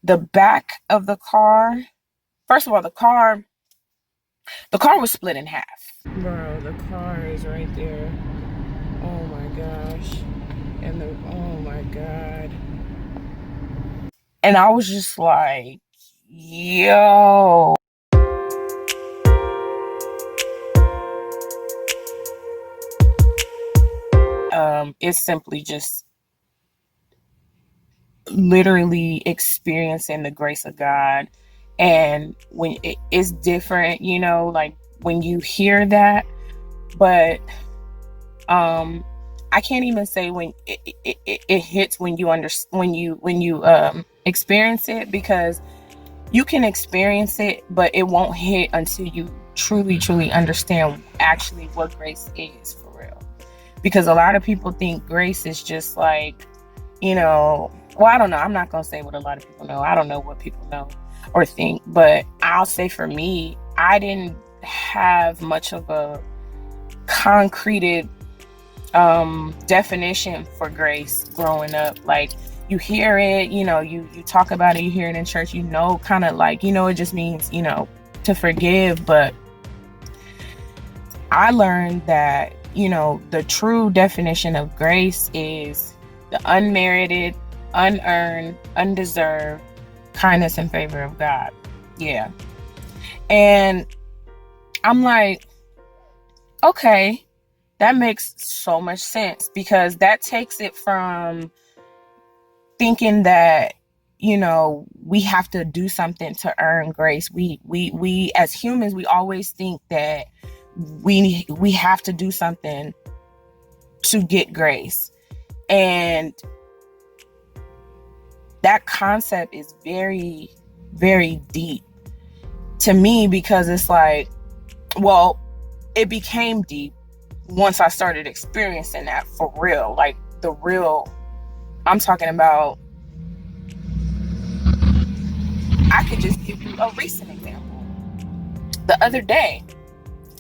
the back of the car, first of all, the car was split in half. Bro, the car is right there. Oh my gosh. Oh my God. And I was just like, yo. It's simply just literally experiencing the grace of God. And when it's different, like when you hear that, but I can't even say when it hits when you experience it, because you can experience it, but it won't hit until you truly understand actually what grace is for real. Because a lot of people think grace is just like, well, I don't know. I'm not going to say what a lot of people know. I don't know what people know or think, but I'll say for me, I didn't have much of a concreted definition for grace growing up. Like, you hear it, you talk about it, you hear it in church, kind of like, it just means, to forgive. But I learned that, the true definition of grace is the unmerited, unearned, undeserved kindness and favor of God. Yeah. And I'm like, okay, that makes so much sense, because that takes it from thinking that, we have to do something to earn grace. We as humans, we always think that we have to do something to get grace. And that concept is very, very deep to me, because it's like, well, it became deep once I started experiencing that for real. Like, the real, I'm talking about, I could just give you a recent example. The other day,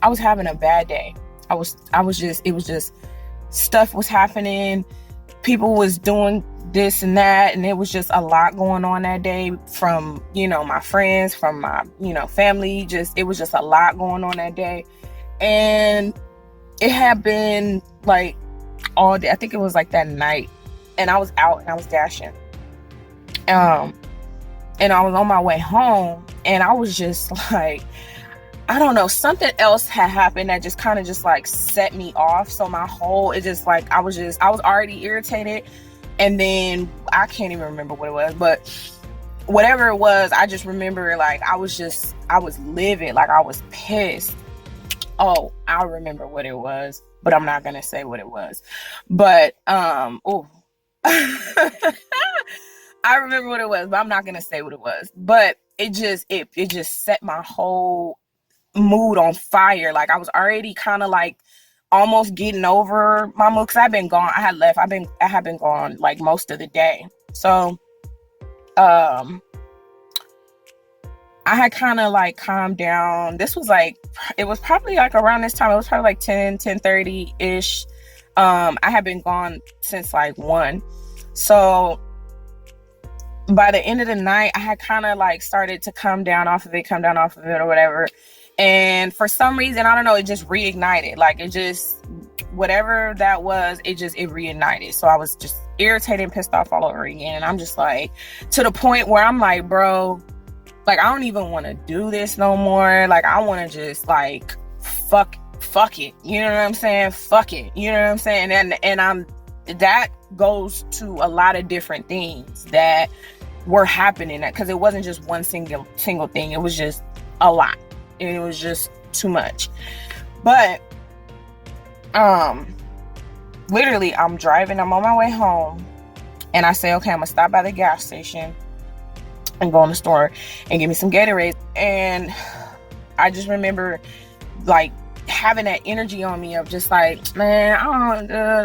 I was having a bad day. It was just stuff was happening. People was doing this and that, and it was just a lot going on that day from, my friends, from my, family. It was just a lot going on that day. And it had been like all day. I think it was like that night, and I was out and I was dashing. And I was on my way home, and I was just like, I don't know, something else had happened that just kind of just like set me off. So it just like, I was already irritated. And then I can't even remember what it was, but whatever it was, I just remember like, I was livid. Like, I was pissed. Oh, I remember what it was, but I'm not going to say what it was. But, I remember what it was, but I'm not going to say what it was. But it just set my whole mood on fire. Like, I was already kind of like almost getting over my mood, because I've been gone. I had left. I had been gone like most of the day. So, I had kind of like calmed down. It was probably like around this time. It was probably like 10:30 ish. I had been gone since like 1. So by the end of the night, I had kind of like started to come down off of it or whatever. And for some reason, I don't know, it just reignited. Like, whatever that was, it reignited. So I was just irritated and pissed off all over again. And I'm just like, to the point where I'm like, bro, like, I don't even want to do this no more. Like, I want to just like, fuck it. You know what I'm saying? Fuck it. You know what I'm saying? And that goes to a lot of different things that were happening, because it wasn't just one single thing. It was just a lot. And it was just too much. But literally, I'm driving, I'm on my way home, and I say, okay, I'm gonna stop by the gas station and go in the store and get me some Gatorade. And I just remember like having that energy on me of just like, man,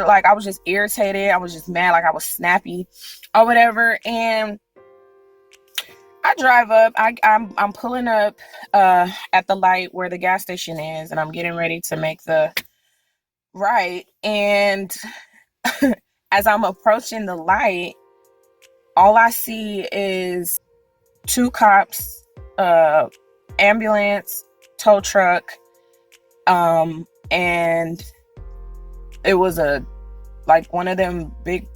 like, I was just irritated, I was just mad, like I was snappy or whatever. And I drive up, I'm pulling up at the light where the gas station is, and I'm getting ready to make the right. And as I'm approaching the light, all I see is 2 cops, ambulance, tow truck, and it was like one of them big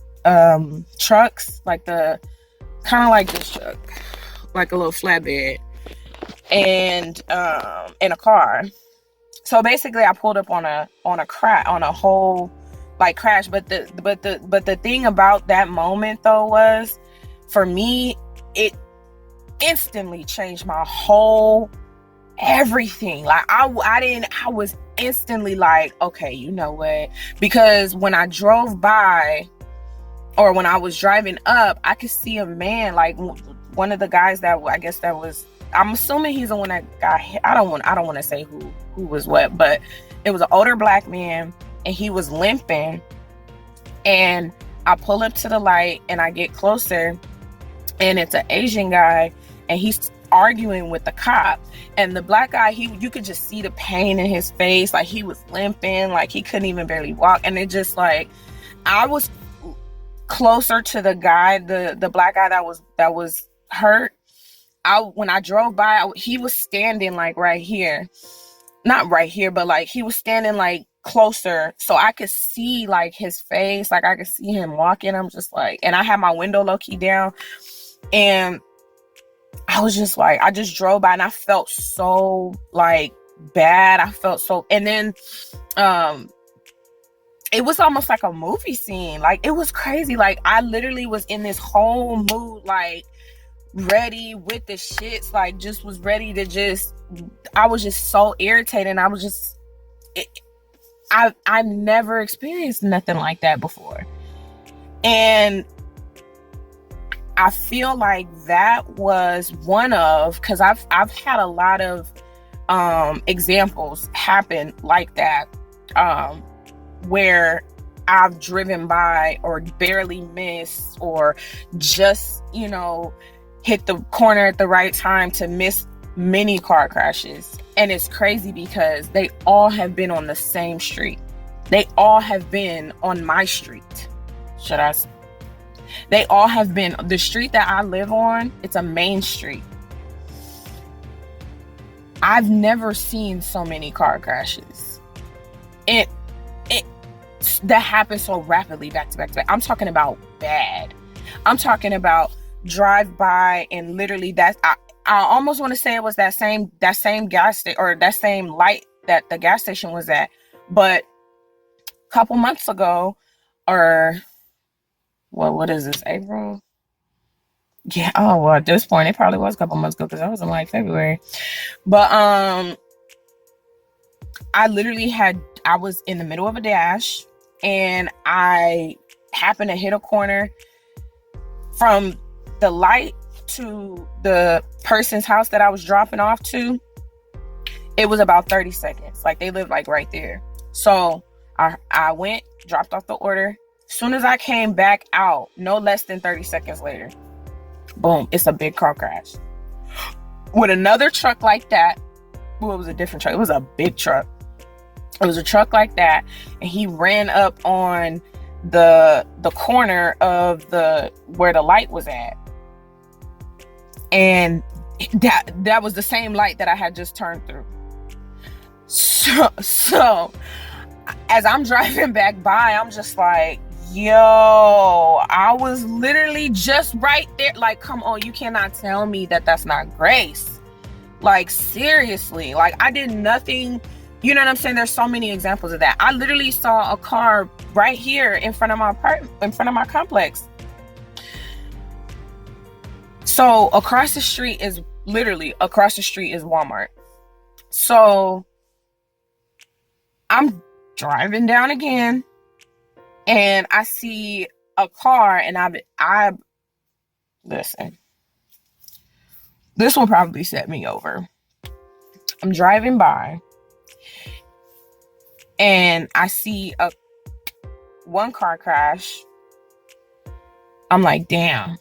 trucks, like the kind of like this truck, like a little flatbed, and in a car. So basically I pulled up on a whole like crash. But the thing about that moment though was, for me, it instantly changed my whole everything. Like I was instantly like, okay, you know what? Because when I drove by, or when I was driving up, I could see a man, like one of the guys that I guess that was, I'm assuming he's the one that got hit. I don't want to say who was what, but it was an older black man and he was limping. And I pull up to the light and I get closer, and it's an Asian guy, and he's arguing with the cop. And the black guy, you could just see the pain in his face, like he was limping, like he couldn't even barely walk. And it just like, I was closer to the guy, the black guy that was hurt. When I drove by, he was standing like right here, not right here, but like he was standing like closer, so I could see like his face, like I could see him walking. I'm just like, and I had my window low key down, and I was just like, I just drove by and I felt so like bad. I felt so, and then it was almost like a movie scene. Like it was crazy. Like I literally was in this whole mood, like ready with the shits, like just was ready to I was just so irritated. And I was just, I've never experienced nothing like that before. And I feel like that was one of, because I've had a lot of examples happen like that, where I've driven by or barely missed, or just, hit the corner at the right time to miss many car crashes. And it's crazy because they all have been on the same street. They all have been on my street. Should I say? They all have been the street that I live on. It's a main street. I've never seen so many car crashes. That happened so rapidly, back to back to back. I'm talking about bad. I'm talking about drive by and literally I almost want to say it was that same gas station, or that same light that the gas station was at. But a couple months ago, or what is this, April? Yeah, oh well, at this point it probably was a couple months ago, because I was in like February. But I was in the middle of a dash, and I happened to hit a corner. From the light to the person's house that I was dropping off to, it was about 30 seconds. Like they lived like right there. So I went, dropped off the order. As soon as I came back out, no less than 30 seconds later, boom, it's a big car crash. With another truck like that. Well, it was a different truck. It was a big truck. It was a truck like that. And he ran up on the corner of where the light was at. And that was the same light that I had just turned through. So as I'm driving back by, I'm just like, yo, I was literally just right there. Like, come on, you cannot tell me that that's not grace. Like, seriously, like I did nothing. You know what I'm saying? There's so many examples of that. I literally saw a car right here in front of my complex. So across the street is Walmart. So I'm driving down again, and I see a car, and I listen. This will probably set me over. I'm driving by, and I see one car crash. I'm like, damn.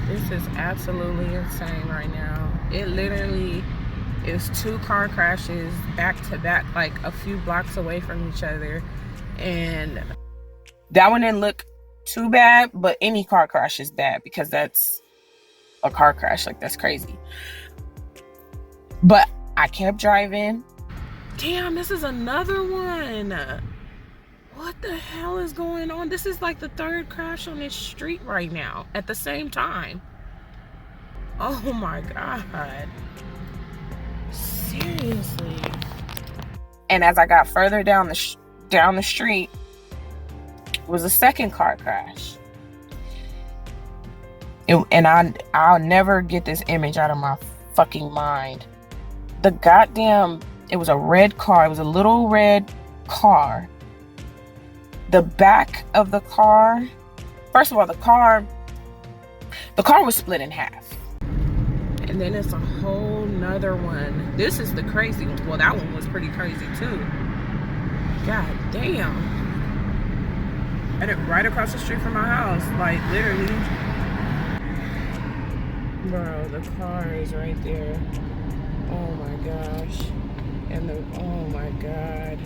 This is absolutely insane right now. It literally is 2 car crashes back to back, like a few blocks away from each other. And that one didn't look too bad, but any car crash is bad, because that's a car crash. Like, that's crazy. But I kept driving. Damn, this is another one. What the hell is going on? This is like the third crash on this street right now at the same time. Oh my God. Seriously. And as I got further down the street was a second car crash. And I'll never get this image out of my fucking mind. The goddamn, it was a red car. It was a little red car. The back of the car, first of all, the car was split in half. And then it's a whole nother one. This is the crazy one. Well, that one was pretty crazy too. God damn. And it right across the street from my house. Like, literally. Bro, the car is right there. Oh my gosh. And oh my God.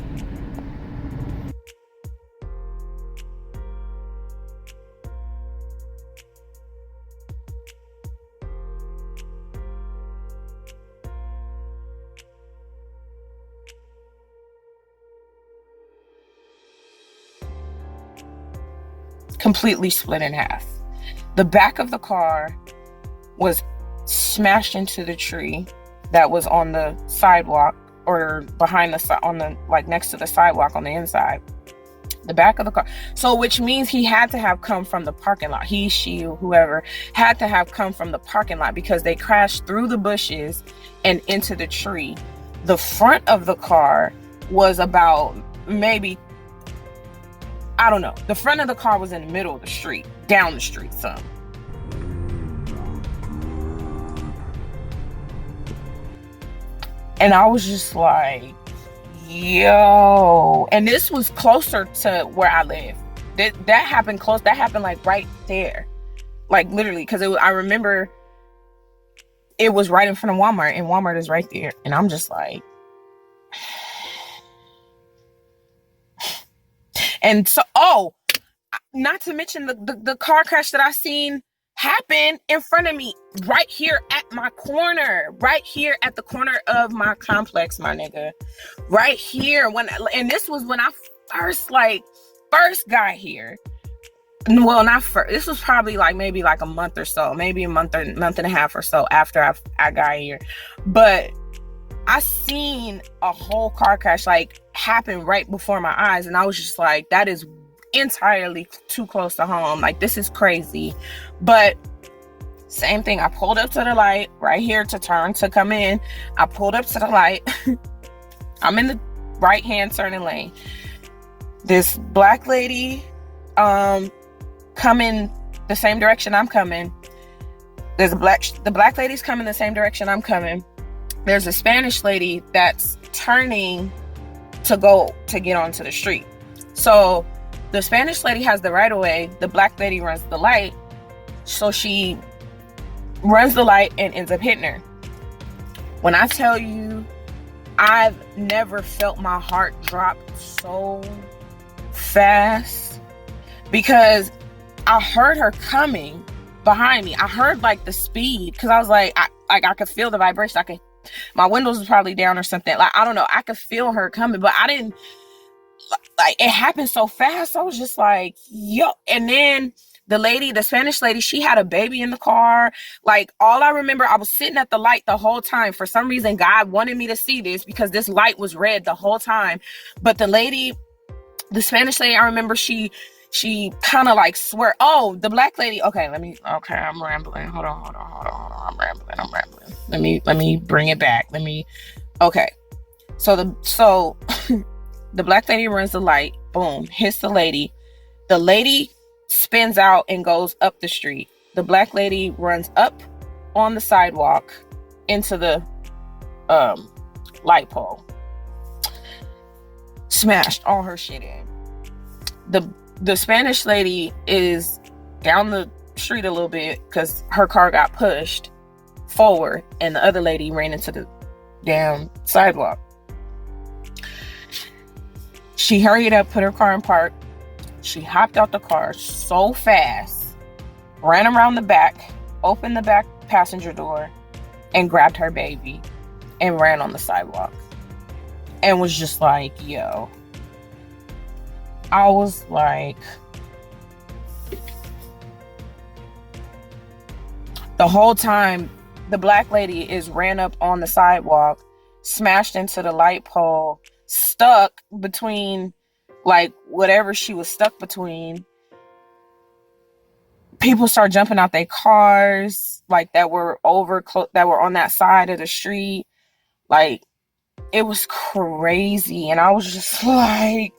Completely split in half. The back of the car was smashed into the tree that was on the sidewalk, or behind like next to the sidewalk on the inside. The back of the car. So which means he had to have come from the parking lot. He, she, whoever had to have come from the parking lot, because they crashed through the bushes and into the tree. The front of the car was about maybe, I don't know. The front of the car was in the middle of the street, down the street some. And I was just like, yo. And this was closer to where I live. That happened close. That happened like right there. Like literally, because I remember it was right in front of Walmart, and Walmart is right there. And I'm just like, and so, not to mention the car crash that I seen happen in front of me, right here at my corner, right here at the corner of my complex, my nigga, right here. And this was when I first got here. Well, not first. This was probably like maybe like a month or so, maybe a month and a half or so after I got here. But I seen a whole car crash like happen right before my eyes, and I was just like, that is entirely too close to home. Like, this is crazy. But same thing. I pulled up to the light right here to turn to come in. I pulled up to the light. I'm in the right hand turning lane. This black lady coming the same direction I'm coming. The black lady's coming the same direction I'm coming. There's a Spanish lady that's turning to get onto the street. So the Spanish lady has the right of way. The black lady runs the light. So she runs the light and ends up hitting her. When I tell you, I've never felt my heart drop so fast, because I heard her coming behind me. I heard like the speed, because I was like, I could feel the vibration. My windows was probably down or something. Like, I don't know. I could feel her coming, but I didn't, like, it happened so fast. I was just like, yo. And then the Spanish lady, she had a baby in the car. Like, all I remember, I was sitting at the light the whole time. For some reason, God wanted me to see this, because this light was red the whole time. But the Spanish lady, I remember she kind of like swear. Oh, the black lady. Okay, I'm rambling. Hold on. I'm rambling. Let me bring it back. Okay. So the black lady runs the light, boom, hits the lady. The lady spins out and goes up the street. The black lady runs up on the sidewalk into the light pole. Smashed all her shit in. The Spanish lady is down the street a little bit because her car got pushed forward, and the other lady ran into the damn sidewalk. She hurried up, put her car in park. She hopped out the car so fast, ran around the back, opened the back passenger door and grabbed her baby and ran on the sidewalk and was just like, yo. I was like, the whole time the black lady is ran up on the sidewalk, smashed into the light pole, stuck between like whatever she was stuck between. People start jumping out their cars, like that were on that side of the street. Like, it was crazy. And I was just like,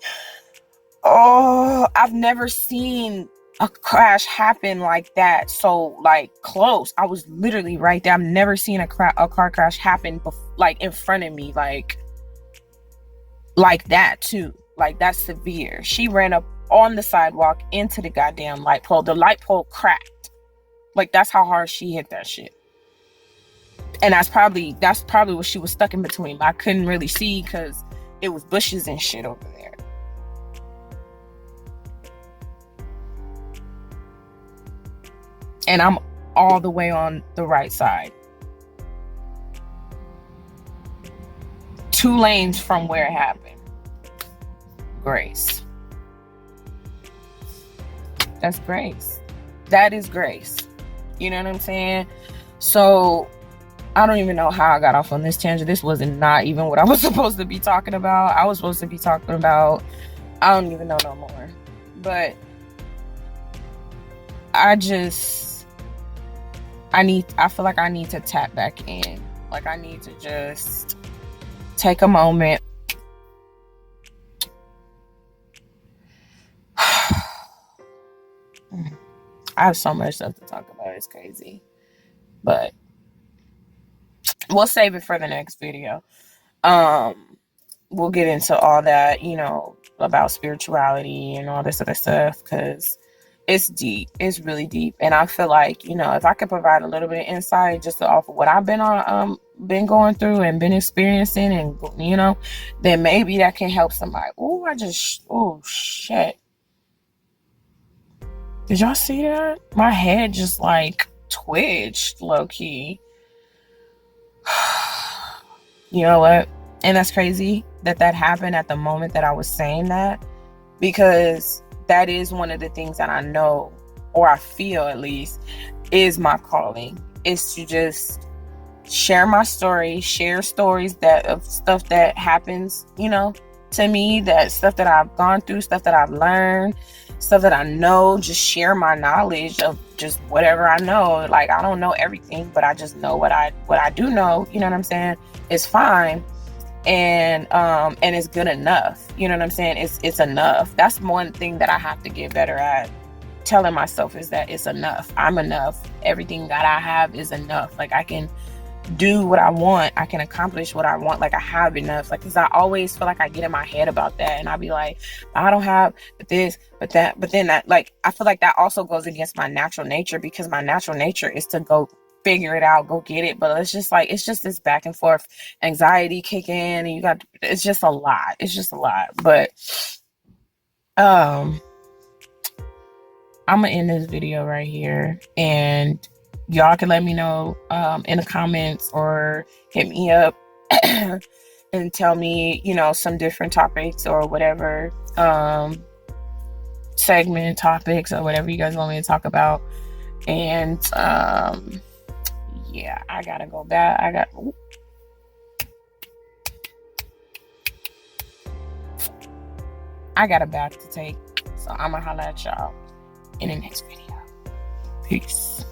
oh, I've never seen a crash happen like that. So like close. I was literally right there. I've never seen a car crash happen like in front of me, like that too. Like, that's severe. She ran up on the sidewalk into the goddamn light pole. The light pole cracked. Like, that's how hard she hit that shit. And that's probably what she was stuck in between. I couldn't really see because it was bushes and shit over there. And I'm all the way on the right side. 2 lanes from where it happened. Grace. That's grace. That is grace. You know what I'm saying? So I don't even know how I got off on this tangent. This wasn't not even what I was supposed to be talking about. I was supposed to be talking about, I don't even know no more. But I feel like I need to tap back in. Like, I need to just take a moment. I have so much stuff to talk about. It's crazy. But we'll save it for the next video. We'll get into all that, about spirituality and all this other stuff, because it's deep. It's really deep. And I feel like, if I could provide a little bit of insight just off of what I've been going through and been experiencing, and, then maybe that can help somebody. Oh, shit. Did y'all see that? My head just like twitched low key. You know what? And that's crazy that happened at the moment that I was saying that, because that is one of the things that I know, or I feel at least, is my calling, is to just share my story, share stories of stuff that happens, to me, that stuff that I've gone through, stuff that I've learned, stuff that I know, just share my knowledge of just whatever I know. Like, I don't know everything, but I just know what I do know, you know what I'm saying? It's fine. And it's good enough. You know what I'm saying? It's enough. That's one thing that I have to get better at telling myself, is that it's enough. I'm enough. Everything that I have is enough. Like, I can do what I want. I can accomplish what I want. Like, I have enough. Like, because I always feel like I get in my head about that, and I'll be like, I don't have but this, but that, but then that, like, I feel like that also goes against my natural nature, because my natural nature is to go figure it out, go get it. But it's just this back and forth anxiety kick in, and it's just a lot. But I'm gonna end this video right here, and y'all can let me know in the comments, or hit me up and tell me, some different topics or whatever, segment topics or whatever you guys want me to talk about. And yeah, I gotta go back. I got a bath to take, so I'm gonna holla at y'all in the next video. Peace.